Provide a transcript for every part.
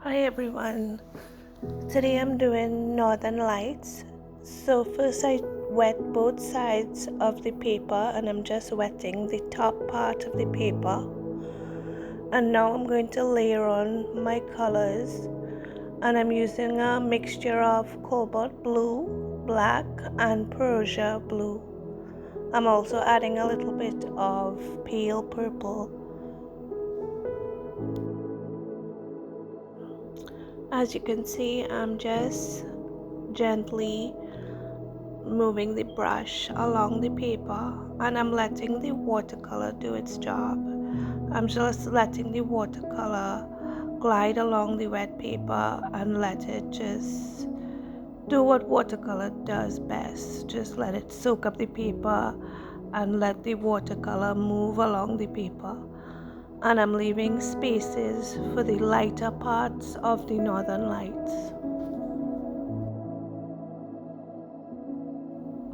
Hi everyone. Today I'm doing Northern Lights. So first I wet both sides of the paper and I'm just wetting the top part of the paper. And now I'm going to layer on my colors and I'm using a mixture of cobalt blue, black and Persia blue. I'm also adding a little bit of pale purple. As you can see, I'm just gently moving the brush along the paper and I'm letting the watercolor do its job. I'm just letting the watercolor glide along the wet paper and let it just do what watercolor does best. Just let it soak up the paper and let the watercolor move along the paper. And I'm leaving spaces for the lighter parts of the Northern Lights.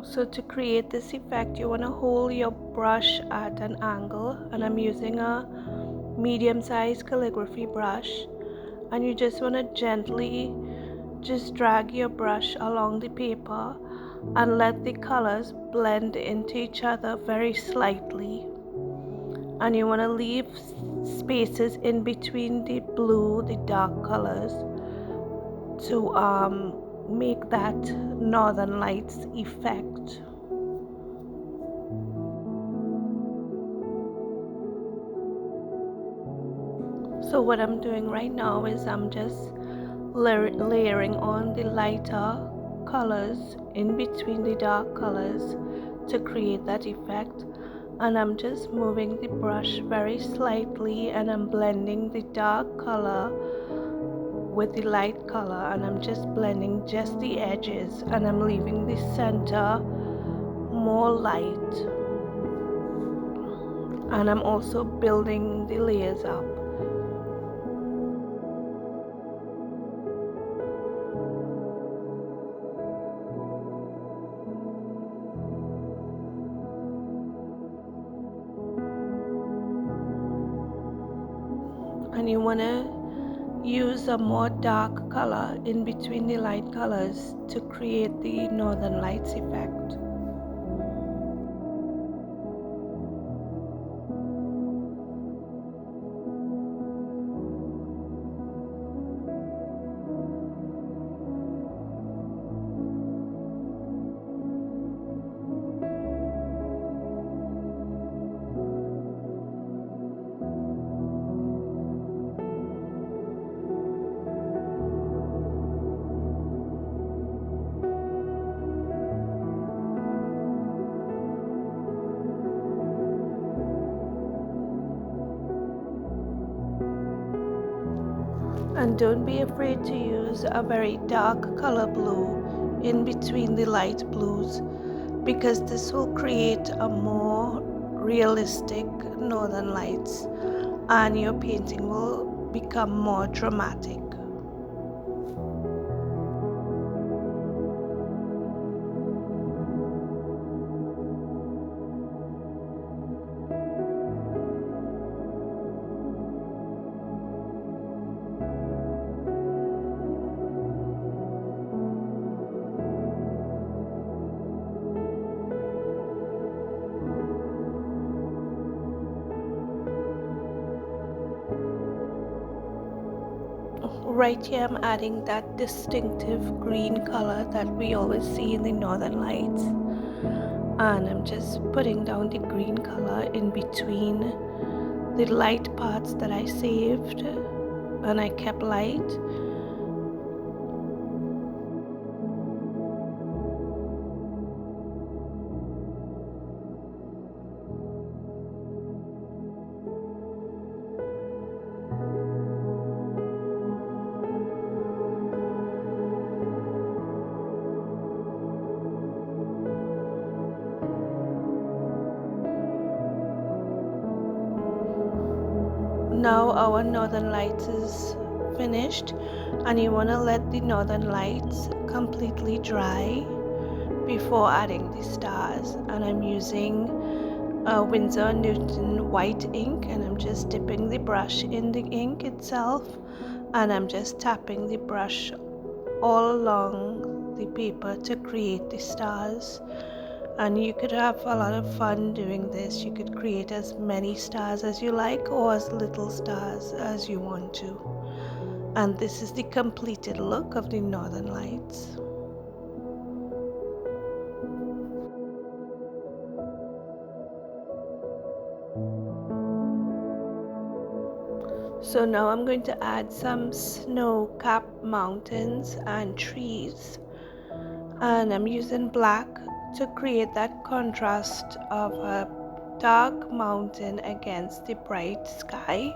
So to create this effect, you want to hold your brush at an angle, and I'm using a medium-sized calligraphy brush, and you just want to gently just drag your brush along the paper and let the colors blend into each other very slightly. And you want to leave spaces in between the blue, the dark colors, to make that Northern Lights effect. So what I'm doing right now is I'm just layering on the lighter colors in between the dark colors to create that effect, and I'm just moving the brush very slightly and I'm blending the dark color with the light color, and I'm just blending just the edges and I'm leaving the center more light, and I'm also building the layers up. And you want to use a more dark color in between the light colors to create the Northern Lights effect. And don't be afraid to use a very dark color blue in between the light blues, because this will create a more realistic Northern Lights and your painting will become more dramatic. Right here I'm adding that distinctive green color that we always see in the Northern Lights, and I'm just putting down the green color in between the light parts that I saved and I kept light. Now our Northern Lights is finished, and you want to let the Northern Lights completely dry before adding the stars. And I'm using Winsor Newton white ink, and I'm just dipping the brush in the ink itself, and I'm just tapping the brush all along the paper to create the stars. And you could have a lot of fun doing this. You could create as many stars as you like, or as little stars as you want to. And this is the completed look of the Northern Lights. So now I'm going to add some snow-capped mountains and trees, and I'm using black to create that contrast of a dark mountain against the bright sky.